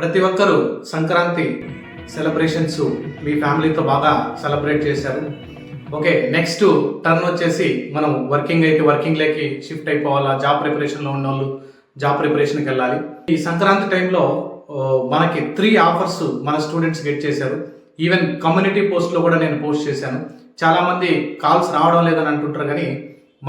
ప్రతి ఒక్కరూ సంక్రాంతి సెలబ్రేషన్స్ మీ ఫ్యామిలీతో బాగా సెలబ్రేట్ చేశారు. ఓకే, నెక్స్ట్ టర్న్ వచ్చేసి మనం వర్కింగ్ లేకి షిఫ్ట్ అయిపోవాలా, జాబ్ ప్రిపరేషన్లో ఉన్న వాళ్ళు జాబ్ ప్రిపరేషన్కి వెళ్ళాలి. ఈ సంక్రాంతి టైంలో మనకి 3 ఆఫర్స్ మన స్టూడెంట్స్ గెట్ చేశారు. ఈవెన్ కమ్యూనిటీ పోస్ట్లో కూడా నేను పోస్ట్ చేశాను. చాలామంది కాల్స్ రావడం లేదని అంటుంటారు, కానీ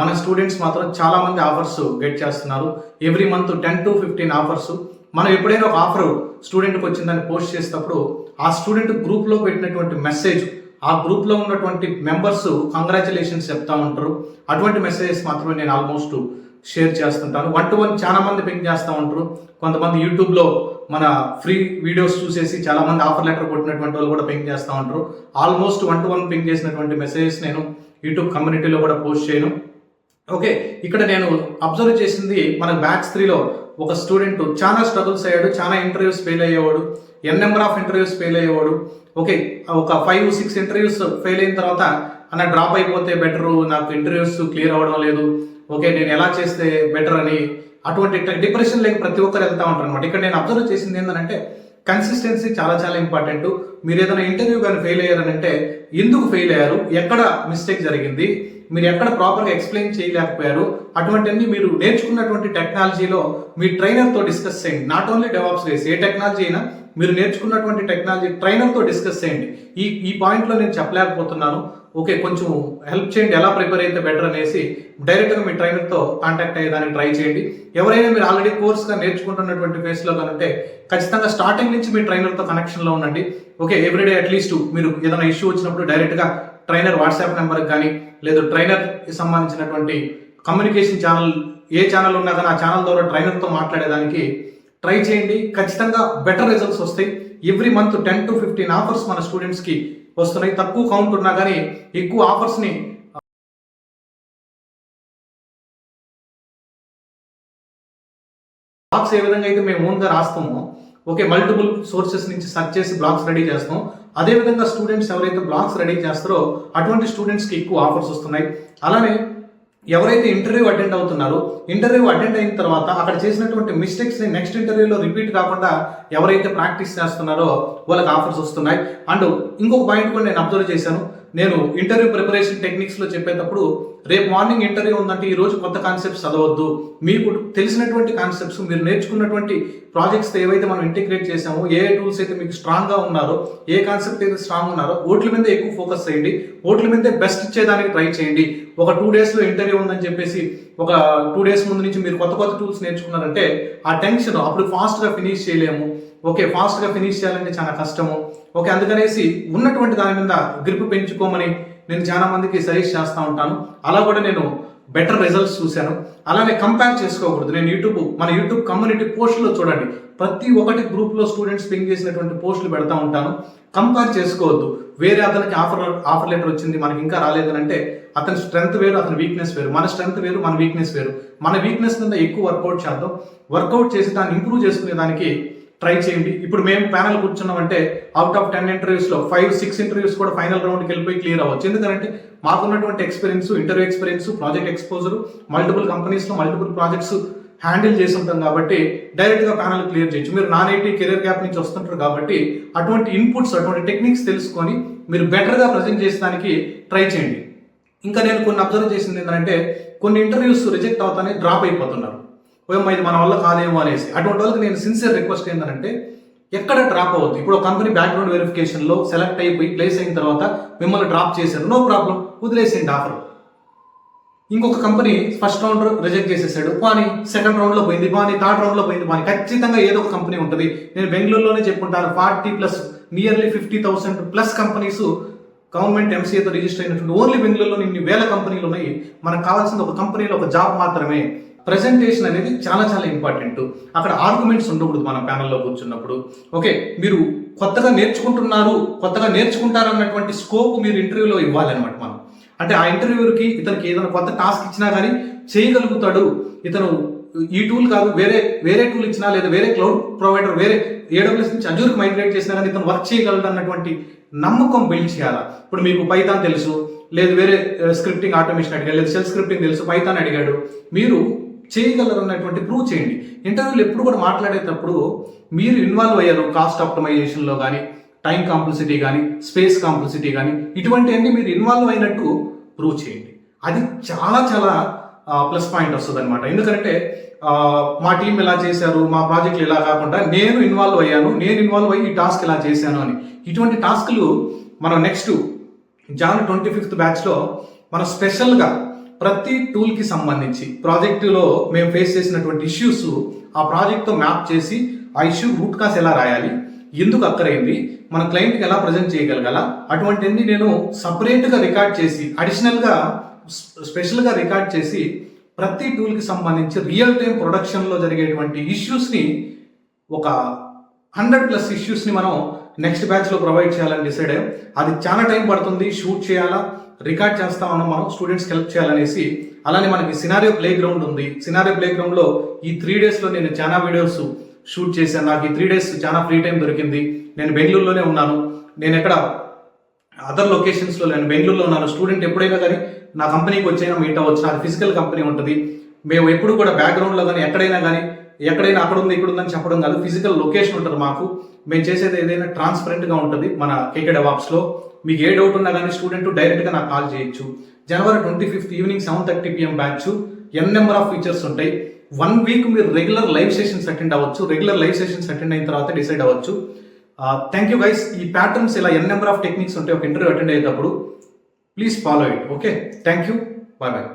మన స్టూడెంట్స్ మాత్రం చాలామంది ఆఫర్స్ గెట్ చేస్తున్నారు. Every month 10 to 15 offers. మనం ఎప్పుడైనా ఒక ఆఫర్ స్టూడెంట్కి వచ్చిందని పోస్ట్ చేసేటప్పుడు ఆ స్టూడెంట్ గ్రూప్లో పెట్టినటువంటి మెసేజ్, ఆ గ్రూప్లో ఉన్నటువంటి మెంబర్స్ కంగ్రాచులేషన్స్ చెప్తా ఉంటారు. అటువంటి మెసేజెస్ మాత్రమే నేను ఆల్మోస్ట్ షేర్ చేస్తుంటాను. 1-to-1 చాలా మంది పింక్ చేస్తూ ఉంటారు. కొంతమంది యూట్యూబ్లో మన ఫ్రీ వీడియోస్ చూసేసి చాలామంది ఆఫర్ లెటర్ కొట్టినటువంటి వాళ్ళు కూడా పింక్ చేస్తూ ఉంటారు. ఆల్మోస్ట్ 1-to-1 పింక్ చేసినటువంటి మెసేజెస్ నేను యూట్యూబ్ కమ్యూనిటీలో కూడా పోస్ట్ చేయను. ఓకే, ఇక్కడ నేను అబ్జర్వ్ చేసింది మన బ్యాచ్ 3లో ఒక స్టూడెంట్ చాలా స్ట్రగుల్స్ అయ్యాడు, చాలా ఇంటర్వ్యూస్ ఫెయిల్ అయ్యేవాడు, నెంబర్ ఆఫ్ ఇంటర్వ్యూస్ ఫెయిల్ అయ్యేవాడు. ఓకే, ఒక 5-6 ఇంటర్వ్యూస్ ఫెయిల్ అయిన తర్వాత అన్న డ్రాప్ అయిపోతే బెటరు, నాకు ఇంటర్వ్యూస్ క్లియర్ అవ్వడం లేదు, ఓకే నేను ఎలా చేస్తే బెటర్ అని అటువంటి డిప్రెషన్ లేక ప్రతి ఒక్కరు వెళ్తూ ఉంటారు అనమాట. ఇక్కడ నేను అబ్జర్వ్ చేసింది ఏంటంటే కన్సిస్టెన్సీ చాలా చాలా ఇంపార్టెంట్. మీరు ఏదైనా ఇంటర్వ్యూ కానీ ఫెయిల్ అయ్యారనంటే ఎందుకు ఫెయిల్ అయ్యారు, ఎక్కడ మిస్టేక్ జరిగింది, మీరు ఎక్కడ ప్రాపర్గా ఎక్స్ప్లెయిన్ చేయలేకపోయారు, అటువంటివన్నీ మీరు నేర్చుకున్నటువంటి టెక్నాలజీలో మీ ట్రైనర్తో డిస్కస్ చేయండి. Not only DevOps base, A technology అయినా మీరు నేర్చుకున్నటువంటి టెక్నాలజీ ట్రైనర్తో డిస్కస్ చేయండి. ఈ పాయింట్లో నేను చెప్పలేకపోతున్నాను, ఓకే కొంచెం హెల్ప్ చేయండి, ఎలా ప్రిపేర్ అయితే బెటర్ అనేసి డైరెక్ట్గా మీ ట్రైనర్తో కాంటాక్ట్ అయ్యేదానికి ట్రై చేయండి. ఎవరైనా మీరు ఆల్రెడీ కోర్స్గా నేర్చుకుంటున్నటువంటి ఫేస్లో కనుంటే ఖచ్చితంగా స్టార్టింగ్ నుంచి మీ ట్రైనర్తో కనెక్షన్లో ఉండండి. ఓకే, ఎవ్రీడే అట్లీస్ట్ మీరు ఏదైనా ఇష్యూ వచ్చినప్పుడు డైరెక్ట్గా ట్రైనర్ వాట్సాప్ నెంబర్కి కానీ లేదు ట్రైనర్కి సంబంధించినటువంటి కమ్యూనికేషన్ ఛానల్ ఏ ఛానల్ ఉన్నా కానీ ఆ ఛానల్ ద్వారా ట్రైనర్తో మాట్లాడేదానికి ట్రై చేయండి. ఖచ్చితంగా బెటర్ రిజల్ట్స్ వస్తాయి. ఎవ్రీ మంత్ 10 to 15 ఆఫర్స్ మన స్టూడెంట్స్కి వస్తున్నాయి. తక్కువ కౌంట్ ఉన్నా కానీ ఎక్కువ ఆఫర్స్ని బ్లాగ్స్ ఏ విధంగా అయితే మేము ఓన్గా రాస్తామో, ఓకే మల్టిపుల్ సోర్సెస్ నుంచి సెర్చ్ చేసి బ్లాగ్స్ రెడీ చేస్తాం, అదేవిధంగా స్టూడెంట్స్ ఎవరైతే బ్లాగ్స్ రెడీ చేస్తారో అటువంటి స్టూడెంట్స్కి ఎక్కువ ఆఫర్స్ వస్తున్నాయి. అలానే ఎవరైతే ఇంటర్వ్యూ అటెండ్ అవుతున్నారో ఇంటర్వ్యూ అటెండ్ అయిన తర్వాత అక్కడ చేసినటువంటి మిస్టేక్స్ని నెక్స్ట్ ఇంటర్వ్యూలో రిపీట్ కాకుండా ఎవరైతే ప్రాక్టీస్ చేస్తున్నారో వాళ్ళకి ఆఫర్స్ వస్తున్నాయి. అండ్ ఇంకొక పాయింట్ కూడా నేను అబ్జర్వ్ చేశాను. నేను ఇంటర్వ్యూ ప్రిపరేషన్ టెక్నిక్స్లో చెప్పేటప్పుడు రేపు మార్నింగ్ ఇంటర్వ్యూ ఉందంటే ఈ రోజు కొత్త కాన్సెప్ట్స్ చదవద్దు, మీకు తెలిసినటువంటి కాన్సెప్ట్స్ మీరు నేర్చుకున్నటువంటి ప్రాజెక్ట్స్ ఏవైతే మనం ఇంటిగ్రేట్ చేసామో, ఏ టూల్స్ అయితే మీకు స్ట్రాంగ్గా ఉన్నారో, ఏ కాన్సెప్ట్ అయితే స్ట్రాంగ్ ఉన్నారో వాటి మీద ఎక్కువ ఫోకస్ చేయండి, వాటి మీద బెస్ట్ ఇచ్చేదానికి ట్రై చేయండి. ఒక 2 డేస్లో ఇంటర్వ్యూ ఉందని చెప్పేసి ఒక 2 డేస్ ముందు నుంచి మీరు కొత్త టూల్స్ నేర్చుకున్నారంటే ఆ టెన్షన్ అప్పుడు ఫాస్ట్గా ఫినిష్ చేయలేము. ఓకే, ఫాస్ట్గా ఫినిష్ చేయాలంటే చాలా కష్టము. ఓకే, అందుకనేసి ఉన్నటువంటి దాని మీద గ్రిప్ పెంచుకోమని నేను చాలా మందికి సజెస్ట్ చేస్తూ ఉంటాను. అలా కూడా నేను బెటర్ రిజల్ట్స్ చూశాను. అలానే కంపేర్ చేసుకోకూడదు. నేను మన యూట్యూబ్ కమ్యూనిటీ పోస్టులో చూడండి, ప్రతి ఒక్కటి గ్రూప్లో స్టూడెంట్స్ పింక్ చేసినటువంటి పోస్టులు పెడతా ఉంటాను. కంపేర్ చేసుకోవద్దు. వేరే అతనికి ఆఫర్ లెటర్ వచ్చింది మనకి ఇంకా రాలేదనంటే అతని స్ట్రెంత్ వేరు, అతని వీక్నెస్ వేరు, మన స్ట్రెంత్ వేరు, మన వీక్నెస్ వేరు. మన వీక్నెస్ మీద ఎక్కువ వర్కౌట్ చేద్దాం. వర్కౌట్ చేసి దాన్ని ఇంప్రూవ్ చేసుకునే దానికి ట్రై చేయండి. ఇప్పుడు మేము ప్యానల్ కూర్చున్నామంటే అవుట్ ఆఫ్ 10 ఇంటర్వ్యూస్లో 5-6 ఇంటర్వ్యూస్ కూడా ఫైనల్ రౌండ్కి వెళ్ళిపోయి క్లియర్ అవ్వచ్చు. ఎందుకంటే మాకున్నటువంటి experience, interview experience, project exposure, multiple కంపెనీస్లో మల్టిపుల్ ప్రాజెక్ట్స్ హ్యాండిల్ చేసి ఉంటాం కాబట్టి డైరెక్ట్గా ప్యానల్ క్లియర్ చేయొచ్చు. మీరు నాన్ ఐటీ కెరీర్ గ్యాప్ నుంచి వస్తుంటారు కాబట్టి అటువంటి ఇన్పుట్స్, అటువంటి టెక్నిక్స్ తెలుసుకొని మీరు బెటర్గా ప్రజెంట్ చేసేదానికి ట్రై చేయండి. ఇంకా నేను కొన్ని అబ్జర్వ్ చేసింది ఏంటంటే కొన్ని ఇంటర్వ్యూస్ రిజెక్ట్ అవుతానే డ్రాప్ అయిపోతున్నారు. ఓయమ్మ ఇది మన వల్ల కాదేమో అనేసి. అటువంటి వాళ్ళకి నేను సిన్సియర్ రిక్వెస్ట్ ఏంటంటే ఎక్కడ డ్రాప్ అవ్వద్దు. ఇప్పుడు ఒక కంపెనీ బ్యాక్గ్రౌండ్ వెరిఫికేషన్లో సెలెక్ట్ అయిపోయి ప్లేస్ అయిన తర్వాత మిమ్మల్ని డ్రాప్ చేశారు, నో ప్రాబ్లం, వదిలేసేయండి ఆఫర్. ఇంకొక కంపెనీ ఫస్ట్ రౌండ్ రిజెక్ట్ చేసేసాడు, కానీ సెకండ్ రౌండ్లో పోయింది, కానీ థర్డ్ రౌండ్లో పోయింది, కానీ ఖచ్చితంగా ఏదో ఒక కంపెనీ ఉంటుంది. నేను బెంగళూరులోనే చెప్పుకుంటాను, 40+ నియర్లీ 50,000+ కంపెనీస్ గవర్నమెంట్ ఎంసీఏతో రిజిస్టర్ అయినటువంటి ఓన్లీ బెంగళూరులో ఇన్ని వేల కంపెనీలు ఉన్నాయి. మనకు కావాల్సింది ఒక కంపెనీలో ఒక జాబ్ మాత్రమే. ప్రెజెంటేషన్ అనేది చాలా చాలా ఇంపార్టెంట్. అక్కడ ఆర్గ్యుమెంట్స్ ఉండకూడదు మన ప్యానల్లో కూర్చున్నప్పుడు. ఓకే, మీరు కొత్తగా నేర్చుకుంటారన్నటువంటి స్కోప్ మీరు ఇంటర్వ్యూలో ఇవ్వాలన్నమాట. మనం అంటే ఆ ఇంటర్వ్యూకి ఇతనికి ఏదైనా కొత్త టాస్క్ ఇచ్చినా కానీ చేయగలుగుతాడు, ఇతను ఈ టూల్ కాదు వేరే టూల్ ఇచ్చినా లేదా వేరే క్లౌడ్ ప్రొవైడర్ వేరే AWS నుంచి అజూర్కి మైగ్రేట్ చేసినా కానీ ఇతను వర్క్ చేయగలడు అన్నటువంటి నమ్మకం బిల్డ్ చేయాలి. ఇప్పుడు మీకు పైథాన్ తెలుసు, లేదు వేరే స్క్రిప్టింగ్ ఆటోమేషన్ అడిగాడు, లేదు షెల్ స్క్రిప్టింగ్ తెలుసు, పైథాన్ అడిగాడు, మీరు చేయగలరు అన్నటువంటి ప్రూవ్ చేయండి. ఇంటర్వ్యూలు ఎప్పుడు కూడా మాట్లాడేటప్పుడు మీరు ఇన్వాల్వ్ అయ్యారు కాస్ట్ ఆప్టమైజేషన్లో కానీ, టైం కాంప్లెక్సిటీ కానీ, స్పేస్ కాంప్లెక్సిటీ కానీ, ఇటువంటివన్నీ మీరు ఇన్వాల్వ్ అయినట్టు ప్రూవ్ చేయండి. అది చాలా చాలా ప్లస్ పాయింట్ వస్తుంది అనమాట. ఎందుకంటే మా టీం ఇలా చేశారు, మా ప్రాజెక్టులు ఇలా కాకుండా నేను ఇన్వాల్వ్ అయ్యాను, నేను ఇన్వాల్వ్ అయ్యి ఈ టాస్క్ ఇలా చేశాను అని. ఇటువంటి టాస్క్లు మనం నెక్స్ట్ జాన్ 25th బ్యాచ్లో మనం స్పెషల్గా ప్రతి టూల్కి సంబంధించి ప్రాజెక్టులో మేము ఫేస్ చేసినటువంటి ఇష్యూస్ ఆ ప్రాజెక్ట్తో మ్యాప్ చేసి ఆ ఇష్యూ రూట్ కాస్ ఎలా రాయాలి, ఎందుకు అక్కరైంది, మన క్లయింట్కి ఎలా ప్రజెంట్ చేయగలగాల, అటువంటివన్నీ నేను సపరేట్గా రికార్డ్ చేసి అడిషనల్గా స్పెషల్గా రికార్డ్ చేసి ప్రతి టూల్కి సంబంధించి రియల్ టైం ప్రొడక్షన్లో జరిగేటువంటి ఇష్యూస్ని ఒక 100+ ఇష్యూస్ని మనం నెక్స్ట్ బ్యాచ్లో ప్రొవైడ్ చేయాలని డిసైడ్ అయ్యాం. అది చాలా టైం పడుతుంది, షూట్ చేయాలా, రికార్డ్ చేస్తా ఉన్నాం మనం స్టూడెంట్స్కి హెల్ప్ చేయాలనేసి. అలానే మనకి సినారియో ప్లే గ్రౌండ్ ఉంది. సినారియో ప్లే గ్రౌండ్లో ఈ 3 డేస్లో నేను చాలా వీడియోస్ షూట్ చేశాను. నాకు ఈ 3 డేస్ చాలా ఫ్రీ టైం దొరికింది. నేను బెంగళూరులోనే ఉన్నాను. నేను ఎక్కడ అదర్ లొకేషన్స్లో నేను బెంగళూరులో ఉన్నాను. స్టూడెంట్ ఎప్పుడైనా కానీ నా కంపెనీకి వచ్చైనా మీట్ అవ్వచ్చు. నాకు ఫిజికల్ కంపెనీ ఉంటుంది. మేము ఎప్పుడు కూడా బ్యాక్గ్రౌండ్లో కానీ ఎక్కడైనా అక్కడ ఉంది ఇక్కడ ఉందని చెప్పడం కాదు, ఫిజికల్ లొకేషన్ ఉంటుంది మాకు. మేము చేసేది ఏదైనా ట్రాన్స్పరెంట్గా ఉంటుంది మన కేకే డెవాప్స్లో. మీకు ఏ డౌట్ ఉన్నా కానీ స్టూడెంట్ డైరెక్ట్గా నాకు కాల్ చేయొచ్చు. జనవరి 25th evening 7:30 PM batch. Number of features ఉంటాయి. 1 వీక్ మీరు రెగ్యులర్ లైవ్ సెషన్స్ అటెండ్ అవ్వచ్చు. రెగ్యులర్ లైవ్ సెషన్స్ అటెండ్ అయిన తర్వాత డిసైడ్ అవ్వచ్చు. Thank you guys. ఈ ప్యాటర్న్స్ ఇలా నెంబర్ ఆఫ్ టెక్నిక్స్ ఉంటాయి ఒక ఇంటర్వ్యూ అటెండ్ అయ్యేటప్పుడు. Please follow it. Okay, thank you, bye bye.